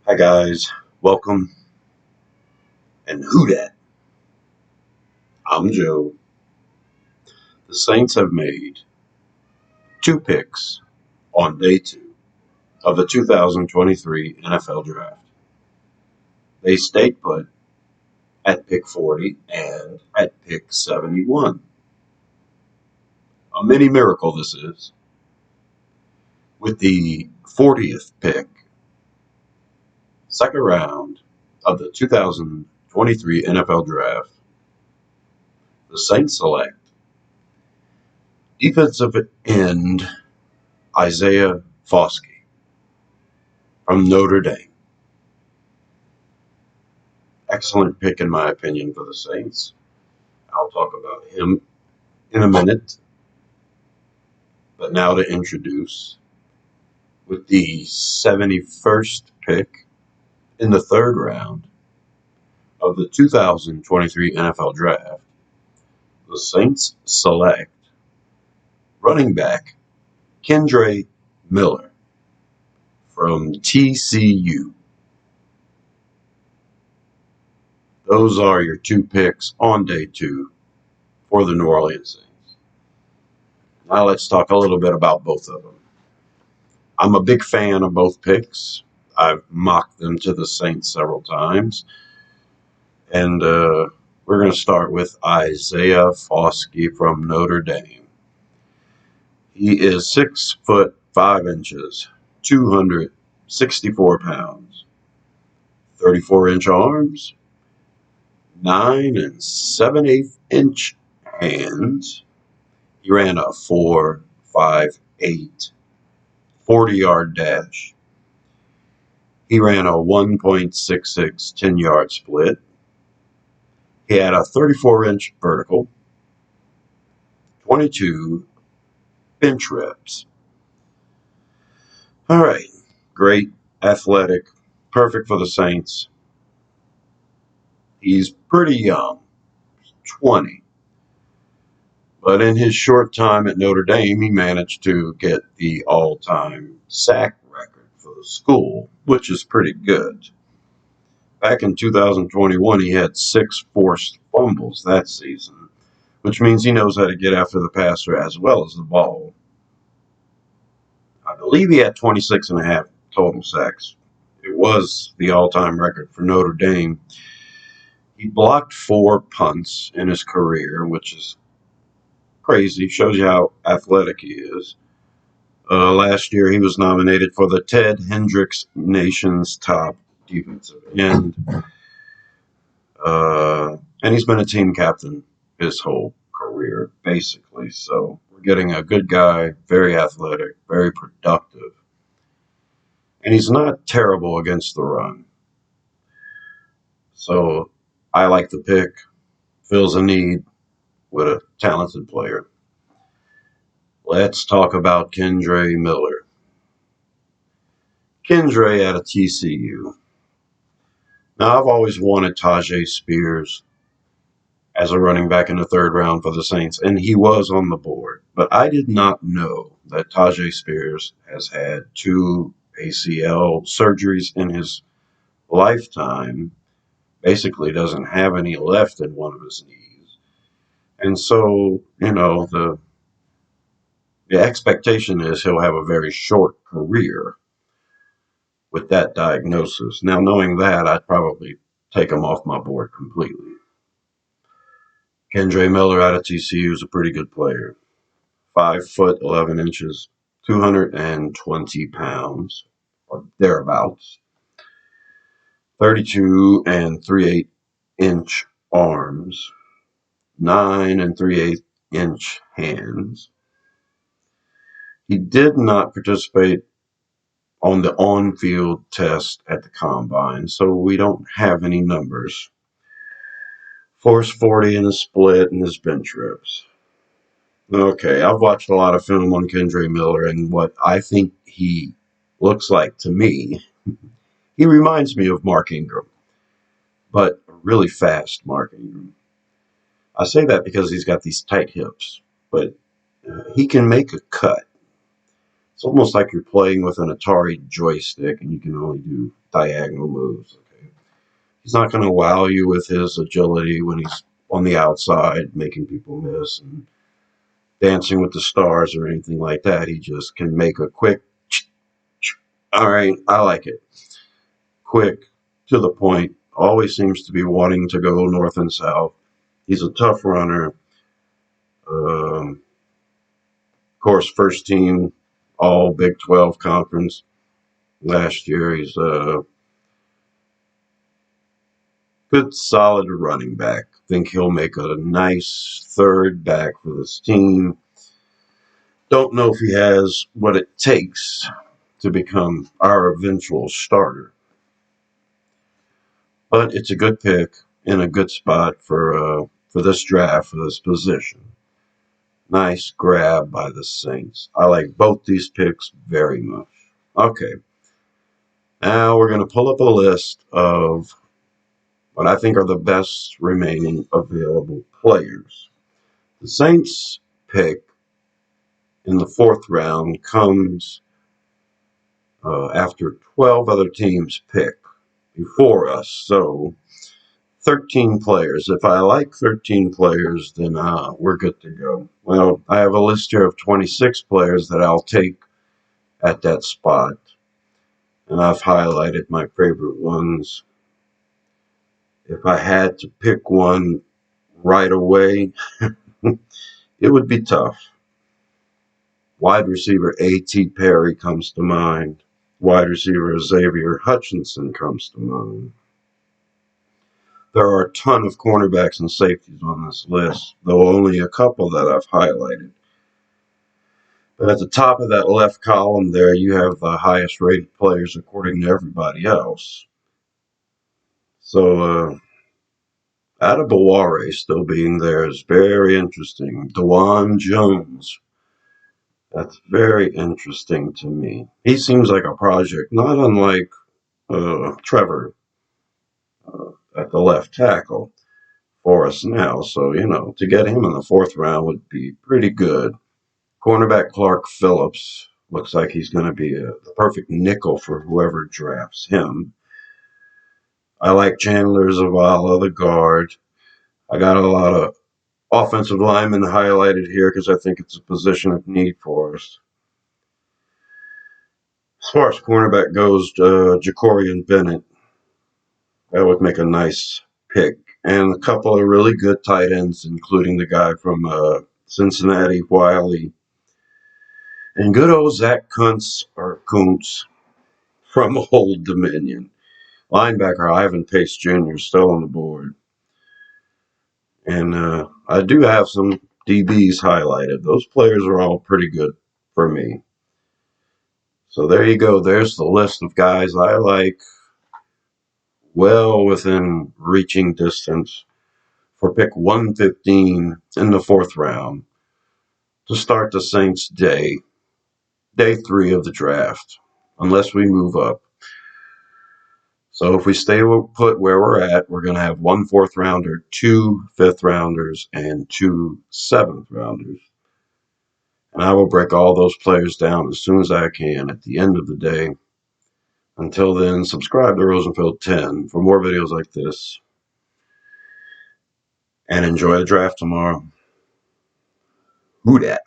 Hi guys, welcome, and who dat? I'm Joe. The Saints have made two picks on day two of the 2023 NFL Draft. They stayed put at pick 40 and at pick 71. A mini miracle this is. With the 40th pick, second round of the 2023 NFL Draft, the Saints select defensive end Isaiah Foskey from Notre Dame. Excellent pick, in my opinion, for the Saints. I'll talk about him in a minute. But now to introduce, with the 71st pick in the third round of the 2023 NFL Draft, the Saints select running back Kendre Miller from TCU. Those are your two picks on day two for the New Orleans Saints. Now let's talk a little bit about both of them. I'm a big fan of both picks. I've mocked them to the Saints several times. And we're going to start with Isaiah Foskey from Notre Dame. He is 6 foot 5 inches, 264 pounds, 34-inch arms, 9 7/8 inch hands. He ran a 4.58 40-yard dash. He ran a 1.66 10-yard split. He had a 34-inch vertical, 22 bench reps. All right, great, athletic, perfect for the Saints. He's pretty young, 20. But in his short time at Notre Dame, he managed to get the all-time sack record for the school, which is pretty good. Back in 2021, he had 6 forced fumbles that season, which means he knows how to get after the passer as well as the ball. I believe he had 26 and a half total sacks. It was the all-time record for Notre Dame. He blocked 4 punts in his career, which is crazy. Shows you how athletic he is. Last year, he was nominated for the Ted Hendricks Nation's Top Defensive End. And he's been a team captain his whole career, basically. So we're getting a good guy, very athletic, very productive. And he's not terrible against the run. So I like the pick. Fills a need with a talented player. Let's talk about Kendre Miller. Kendre out of TCU. Now, I've always wanted Tyjae Spears as a running back in the third round for the Saints, and he was on the board. But I did not know that Tyjae Spears has had 2 ACL surgeries in his lifetime. Basically doesn't have any left in one of his knees. And so, the expectation is he'll have a very short career with that diagnosis. Now, knowing that, I'd probably take him off my board completely. Kendre Miller out of TCU is a pretty good player. 5 foot 11 inches, 220 pounds, or thereabouts. 32 and 3/8 inch arms, 9 and 3/8 inch hands. He did not participate on the on-field test at the combine, so we don't have any numbers. Force 40 in his split and his bench reps. Okay, I've watched a lot of film on Kendre Miller, and what I think he looks like to me, he reminds me of Mark Ingram, but a really fast Mark Ingram. I say that because he's got these tight hips, but he can make a cut. It's almost like you're playing with an Atari joystick and you can only do diagonal moves. Okay, he's not going to wow you with his agility when he's on the outside making people miss and Dancing with the Stars or anything like that. He just can make a quick. All right, I like it. Quick, to the point. Always seems to be wanting to go north and south. He's a tough runner. Of course, first team All Big 12 conference last year. He's a good, solid running back. I think he'll make a nice third back for this team. Don't know if he has what it takes to become our eventual starter, but it's a good pick in a good spot for this draft, for this position. Nice grab by the Saints. I like both these picks very much. Okay, now we're going to pull up a list of what I think are the best remaining available players. The Saints pick in the fourth round comes after 12 other teams pick before us. So 13 players. If I like 13 players, then we're good to go. Well, I have a list here of 26 players that I'll take at that spot. And I've highlighted my favorite ones. If I had to pick one right away, it would be tough. Wide receiver A.T. Perry comes to mind. Wide receiver Xavier Hutchinson comes to mind. There are a ton of cornerbacks and safeties on this list, though only a couple that I've highlighted. But at the top of that left column there, you have the highest rated players according to everybody else. So, Adebaware still being there is very interesting. Dawand Jones, that's very interesting to me. He seems like a project, not unlike Trevor at the left tackle for us now. So, to get him in the fourth round would be pretty good. Cornerback Clark Phillips looks like he's going to be the perfect nickel for whoever drafts him. I like Chandler Zavala, the guard. I got a lot of offensive linemen highlighted here because I think it's a position of need for us. As far as cornerback goes, Jacorian Bennett, that would make a nice pick. And a couple of really good tight ends, including the guy from Cincinnati, Wiley, and good old Zach Kuntz from Old Dominion. Linebacker Ivan Pace Jr. is still on the board. And I do have some DBs highlighted. Those players are all pretty good for me. So there you go. There's the list of guys I like, well within reaching distance for pick 115 in the fourth round to start the Saints' day 3 of the draft, unless we move up. So if we stay put where we're at, we're going to have 1 fourth rounder, 2 fifth rounders, and 2 seventh rounders. And I will break all those players down as soon as I can at the end of the day. Until then, subscribe to Rosenfield 10 for more videos like this. And enjoy the draft tomorrow. Who dat?